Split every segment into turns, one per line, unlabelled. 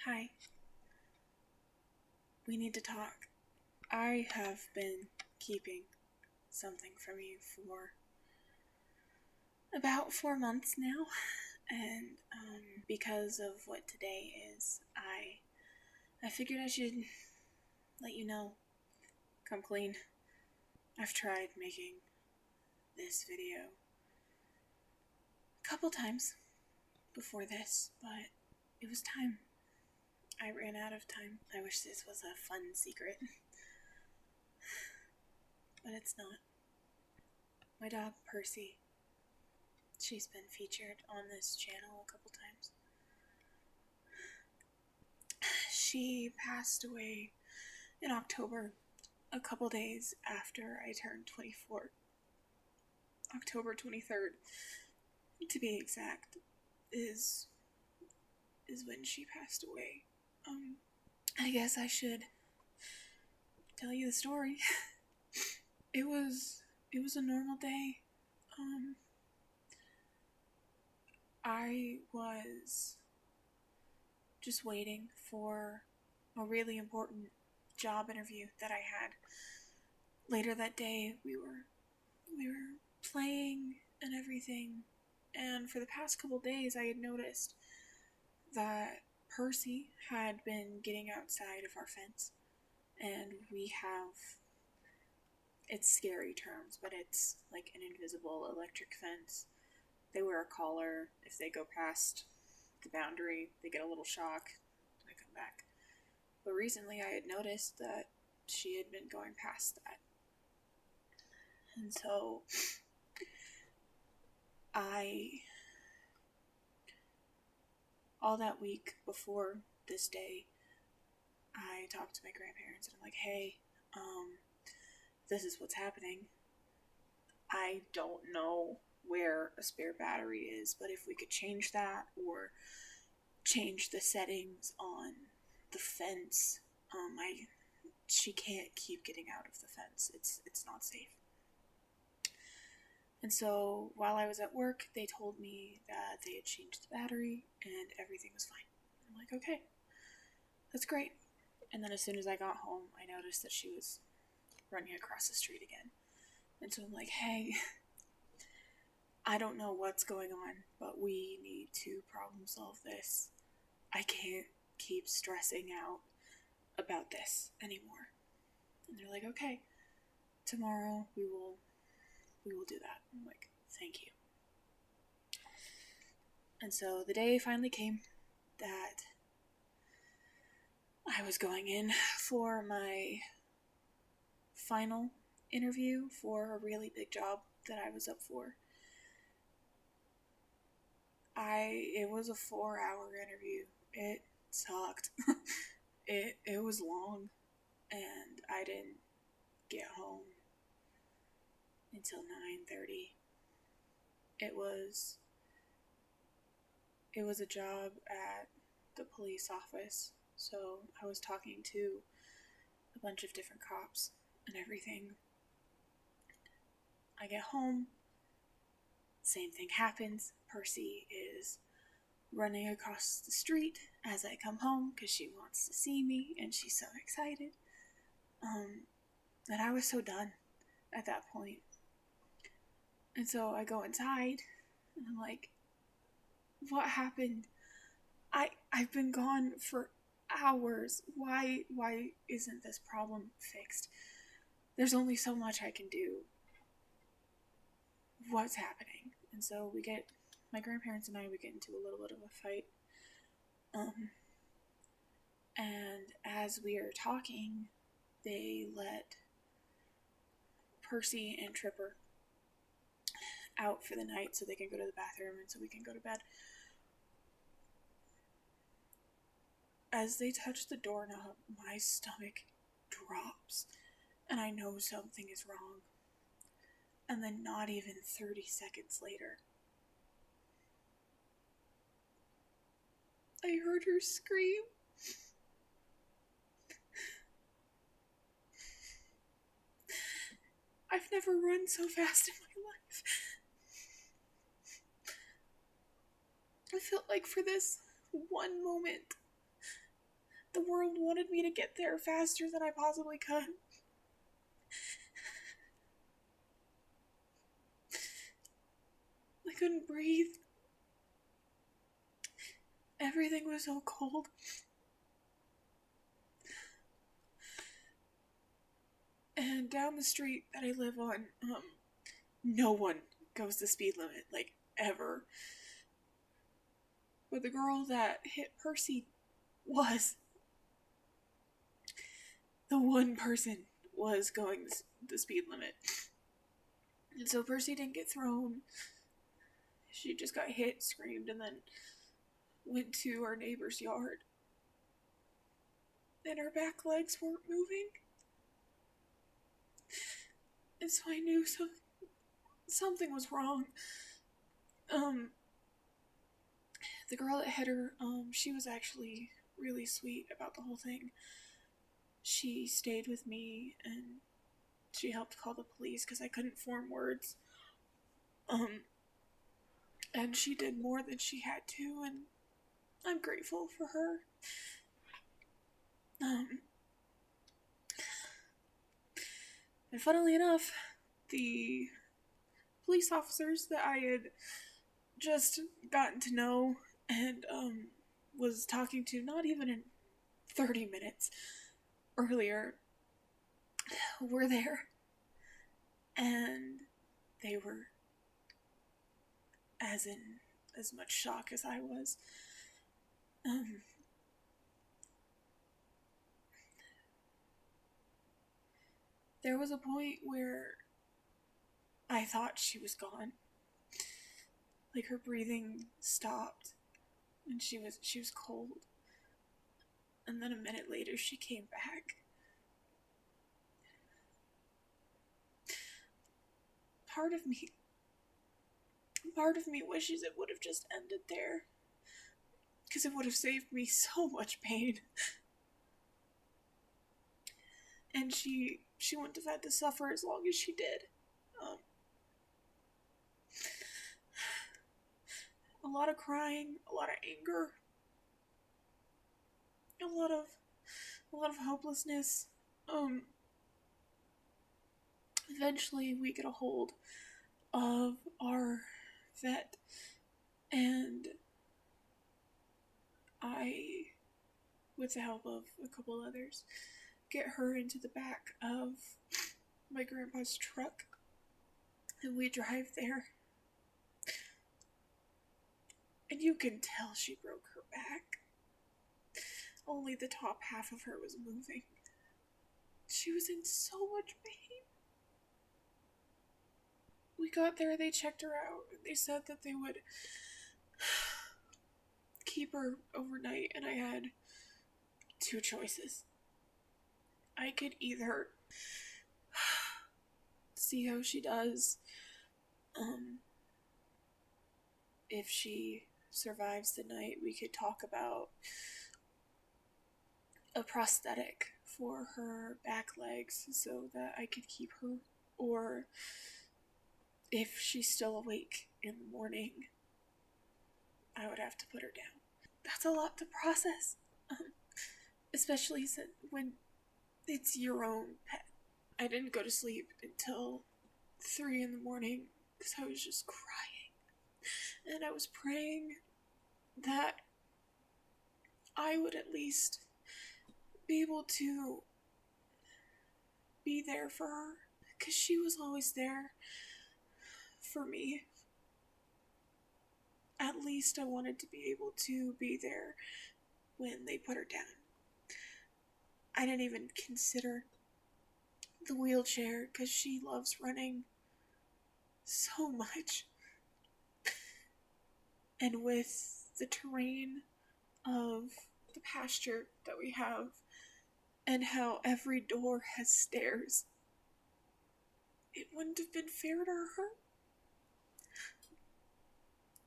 Hi. We need to talk. I have been keeping something from you for about 4 months now, and because of what today is, I figured I should let you know. Come clean. I've tried making this video a couple times before this, but it was time. I ran out of time. I wish this was a fun secret, but it's not. My dog, Percy, she's been featured on this channel a couple times. She passed away in October, a couple days after I turned 24. October 23rd, to be exact, is when she passed away. I guess I should tell you the story. It was a normal day. I was just waiting for a really important job interview that I had. Later that day, we were playing and everything, and for the past couple days, I had noticed that Percy had been getting outside of our fence, and we have, it's scary terms, but it's like an invisible electric fence. They wear a collar. If they go past the boundary, they get a little shock, and they come back. But recently I had noticed that she had been going past that. And so all that week before this day, I talked to my grandparents and I'm like, hey, this is what's happening. I don't know where a spare battery is, but if we could change that or change the settings on the fence, she can't keep getting out of the fence. It's not safe. And so while I was at work, they told me that they had changed the battery and everything was fine. I'm like, okay, that's great. And then as soon as I got home, I noticed that she was running across the street again. And so I'm like, hey, I don't know what's going on, but we need to problem solve this. I can't keep stressing out about this anymore. And they're like, okay, tomorrow we will do that. I'm like, thank you. And so the day finally came that I was going in for my final interview for a really big job that I was up for. It was a 4-hour interview. It sucked. It was long, and I didn't get home until 9:30. It was a job at the police office, so I was talking to a bunch of different cops and everything. I get home, same thing happens. Percy is running across the street as I come home because she wants to see me and she's so excited. And I was so done at that point. And so I go inside and I'm like, what happened? I've been gone for hours. Why isn't this problem fixed? There's only so much I can do. What's happening? And so my grandparents and I, we get into a little bit of a fight. And as we are talking, they let Percy and Tripper out for the night so they can go to the bathroom and so we can go to bed. As they touch the doorknob, my stomach drops and I know something is wrong. And then not even 30 seconds later, I heard her scream. I've never run so fast in my life. I felt like for this one moment, The world wanted me to get there faster than I possibly could. I couldn't breathe. Everything was so cold. And down the street that I live on, no one goes the speed limit, like, ever. But the girl that hit Percy was. The one person was going the speed limit. And so Percy didn't get thrown. She just got hit, screamed, and then went to our neighbor's yard. And her back legs weren't moving. And so I knew something was wrong. The girl that hit her, she was actually really sweet about the whole thing. She stayed with me and she helped call the police because I couldn't form words. And she did more than she had to, and I'm grateful for her. And funnily enough, the police officers that I had just gotten to know and was talking to not even in 30 minutes earlier were there, and they were as much shock as I was. There was a point where I thought she was gone. Like, her breathing stopped and she was cold. And then a minute later she came back. Part of me wishes it would have just ended there, because it would have saved me so much pain. And she wouldn't have had to suffer as long as she did. A lot of crying, a lot of anger, a lot of hopelessness. Eventually we get a hold of our vet, and I, with the help of a couple others, get her into the back of my grandpa's truck, and we drive there. And you can tell she broke her back. Only the top half of her was moving. She was in so much pain. We got there, they checked her out, and they said that they would keep her overnight, and I had two choices. I could either see how she does, if she survives the night, we could talk about a prosthetic for her back legs so that I could keep her, or if she's still awake in the morning, I would have to put her down. That's a lot to process, especially when it's your own pet. I didn't go to sleep until 3 in the morning because I was just crying, and I was praying that I would at least be able to be there for her, because she was always there for me. At least I wanted to be able to be there when they put her down. I didn't even consider the wheelchair because she loves running so much. And with the terrain of the pasture that we have, and how every door has stairs, it wouldn't have been fair to her.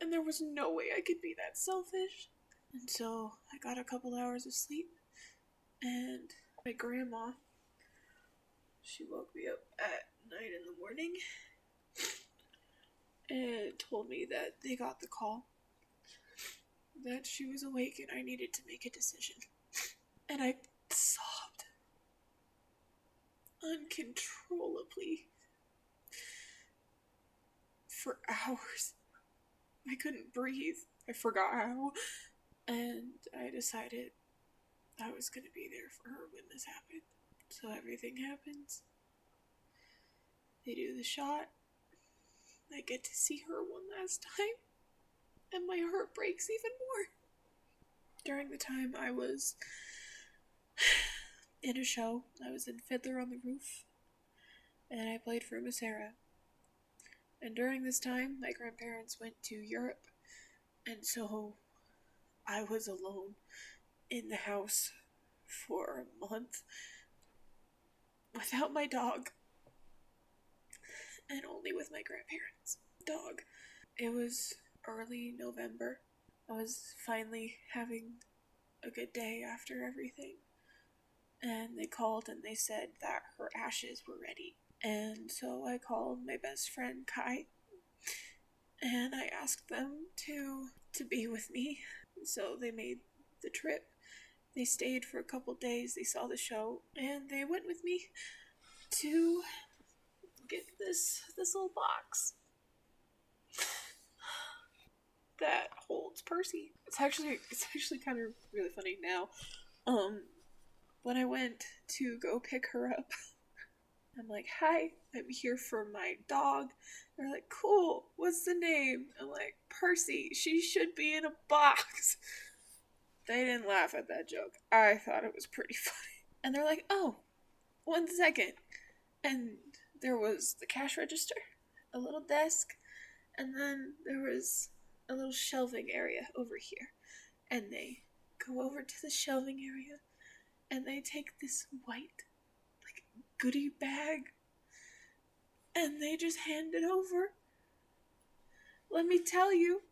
And there was no way I could be that selfish. And so I got a couple hours of sleep, and my grandma, she woke me up at 9 in the morning and told me that they got the call that she was awake and I needed to make a decision. And I sobbed uncontrollably for hours. I couldn't breathe. I forgot how. And I decided I was going to be there for her when this happened. So everything happens. They do the shot. I get to see her one last time. And my heart breaks even more. During the time I was in a show, I was in Fiddler on the Roof. And I played for Miss Sarah. And during this time, my grandparents went to Europe. And so I was alone in the house for a month without my dog and only with my grandparents' dog. It was early November. I was finally having a good day after everything, and they called and they said that her ashes were ready. And so I called my best friend Kai and I asked them to be with me. So they made the trip. They stayed for a couple days, they saw the show, and they went with me to get this little box that holds Percy. It's actually kind of really funny now. When I went to go pick her up, I'm like, "Hi, I'm here for my dog." They're like, "Cool, what's the name?" I'm like, "Percy, she should be in a box." They didn't laugh at that joke. I thought it was pretty funny. And they're like, "Oh, 1 second." And there was the cash register, a little desk, and then there was a little shelving area over here. And they go over to the shelving area, and they take this white, like, goodie bag, and they just hand it over. Let me tell you,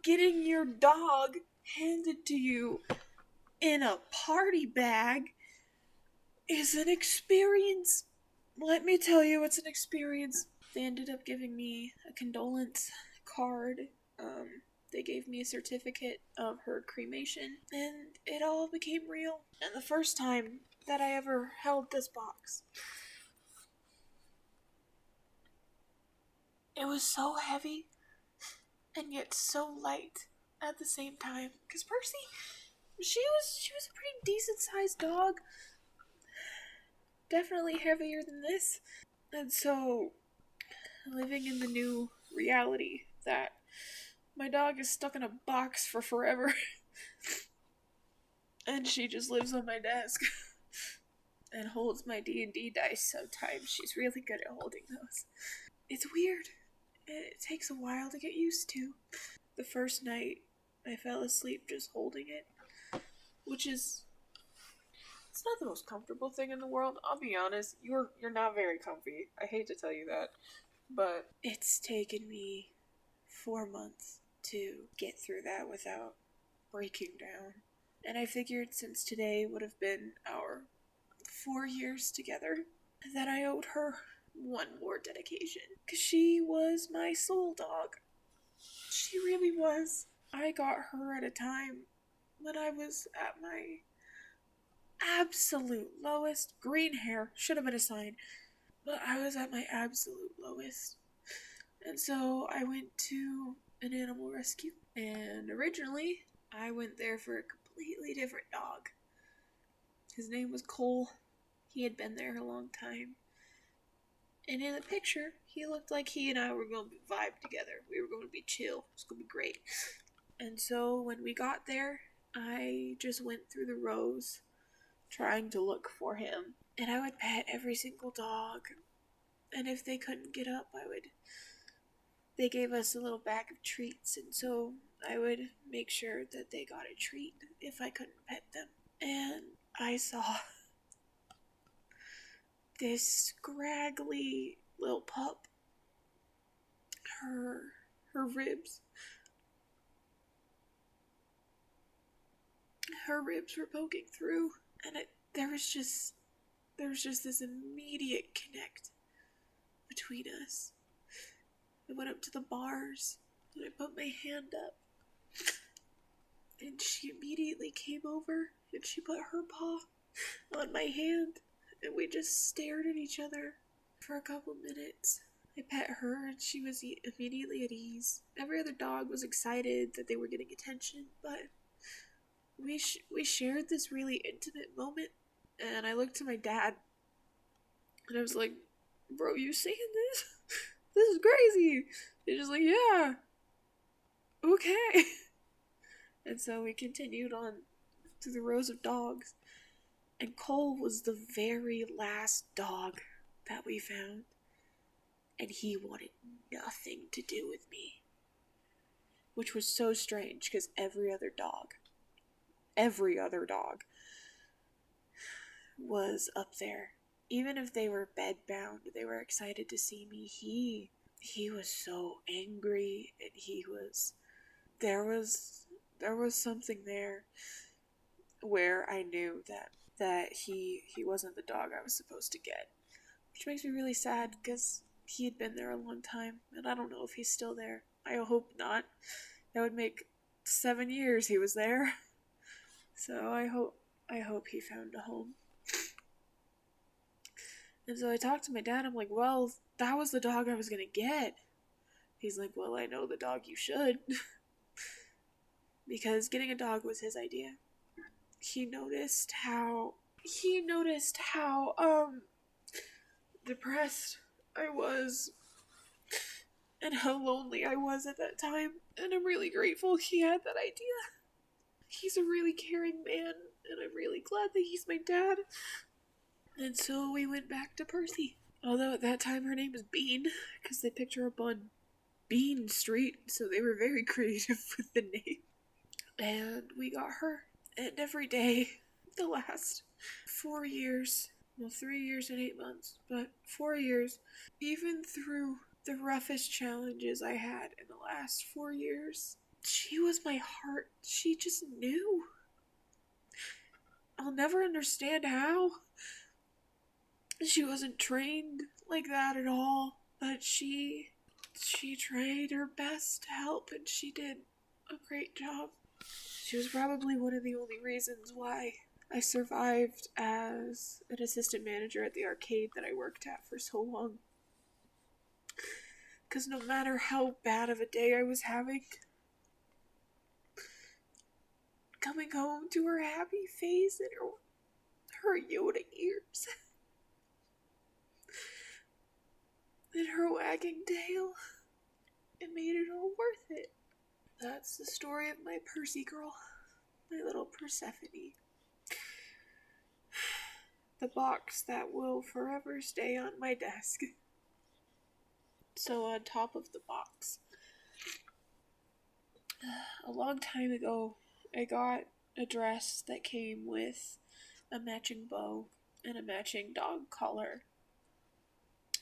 getting your dog handed to you in a party bag is an experience. Let me tell you, it's an experience. They ended up giving me a condolence card. They gave me a certificate of her cremation, and it all became real. And the first time that I ever held this box, it was so heavy and yet so light at the same time. Because Percy, she was a pretty decent sized dog. Definitely heavier than this. And so, living in the new reality that my dog is stuck in a box for forever and she just lives on my desk and holds my D&D dice sometimes. She's really good at holding those. It's weird. It takes a while to get used to. The first night, I fell asleep just holding it, which is... it's not the most comfortable thing in the world. I'll be honest, you're not very comfy. I hate to tell you that. But it's taken me 4 months to get through that without breaking down. And I figured since today would have been our 4 years together, that I owed her one more dedication. Because she was my soul dog. She really was. I got her at a time when I was at my absolute lowest. Green hair should have been a sign. But I was at my absolute lowest. And so I went to an animal rescue. And originally, I went there for a completely different dog. His name was Cole. He had been there a long time. And in the picture, he looked like he and I were going to vibe together. We were going to be chill. It was going to be great. And so when we got there, I just went through the rows trying to look for him. And I would pet every single dog. And if they couldn't get up, they gave us a little bag of treats. And so I would make sure that they got a treat if I couldn't pet them. And I saw this scraggly little pup. Her ribs were poking through, and there was just this immediate connect between us. I went up to the bars and I put my hand up, And she immediately came over and she put her paw on my hand, and we just stared at each other for a couple minutes. I pet her and she was immediately at ease. Every other dog was excited that they were getting attention, but we shared this really intimate moment. And I looked to my dad and I was like, bro, you seeing this? This is crazy. He's just like, yeah, okay. And so we continued on through the rows of dogs. And Cole was the very last dog that we found. And he wanted nothing to do with me. Which was so strange because every other dog was up there. Even if they were bedbound, they were excited to see me. He was so angry, and there was something there where I knew that he wasn't the dog I was supposed to get. Which makes me really sad because he had been there a long time, and I don't know if he's still there. I hope not. That would make 7 years he was there. So I hope he found a home. And so I talked to my dad. I'm like, well, that was the dog I was gonna get. He's like, well, I know the dog you should. Because getting a dog was his idea. He noticed how depressed I was and how lonely I was at that time. And I'm really grateful he had that idea. He's a really caring man, and I'm really glad that he's my dad. And so we went back to Percy. Although at that time her name was Bean, because they picked her up on Bean Street, so they were very creative with the name. And we got her. And every day, the last 4 years, well, 3 years and 8 months, but 4 years, even through the roughest challenges I had in the last 4 years, she was my heart. She just knew. I'll never understand how. She wasn't trained like that at all, but she tried her best to help, and she did a great job. She was probably one of the only reasons why I survived as an assistant manager at the arcade that I worked at for so long. Because no matter how bad of a day I was having, coming home to her happy face and her Yoda ears and her wagging tail, it made it all worth it. That's the story of my Percy girl, my little Persephone. The box that will forever stay on my desk. So on top of the box, a long time ago, I got a dress that came with a matching bow and a matching dog collar.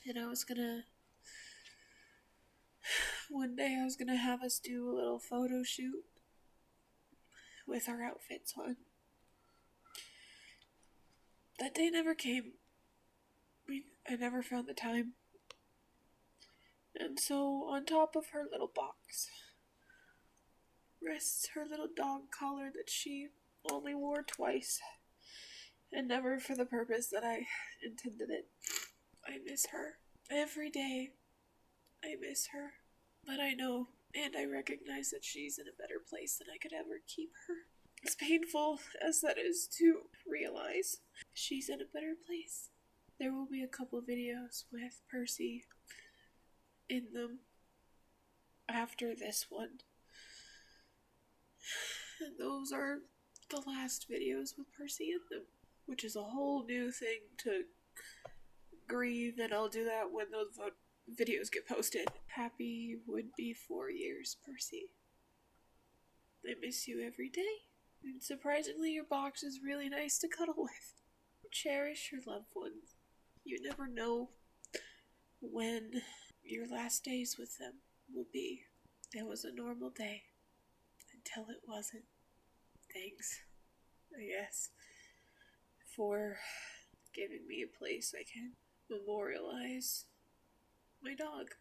And one day I was gonna have us do a little photo shoot with our outfits on. That day never came. I never found the time. And so on top of her little box rests her little dog collar that she only wore twice, and never for the purpose that I intended it. I miss her. Every day, I miss her. But I know, and I recognize that she's in a better place than I could ever keep her. As painful as that is to realize, she's in a better place. There will be a couple videos with Percy in them after this one. And those are the last videos with Percy in them, which is a whole new thing to grieve, and I'll do that when those videos get posted. Happy would-be 4 years, Percy. I miss you every day. And surprisingly, your box is really nice to cuddle with. Cherish your loved ones. You never know when your last days with them will be. It was a normal day until it wasn't. Thanks, I guess, for giving me a place I can memorialize my dog.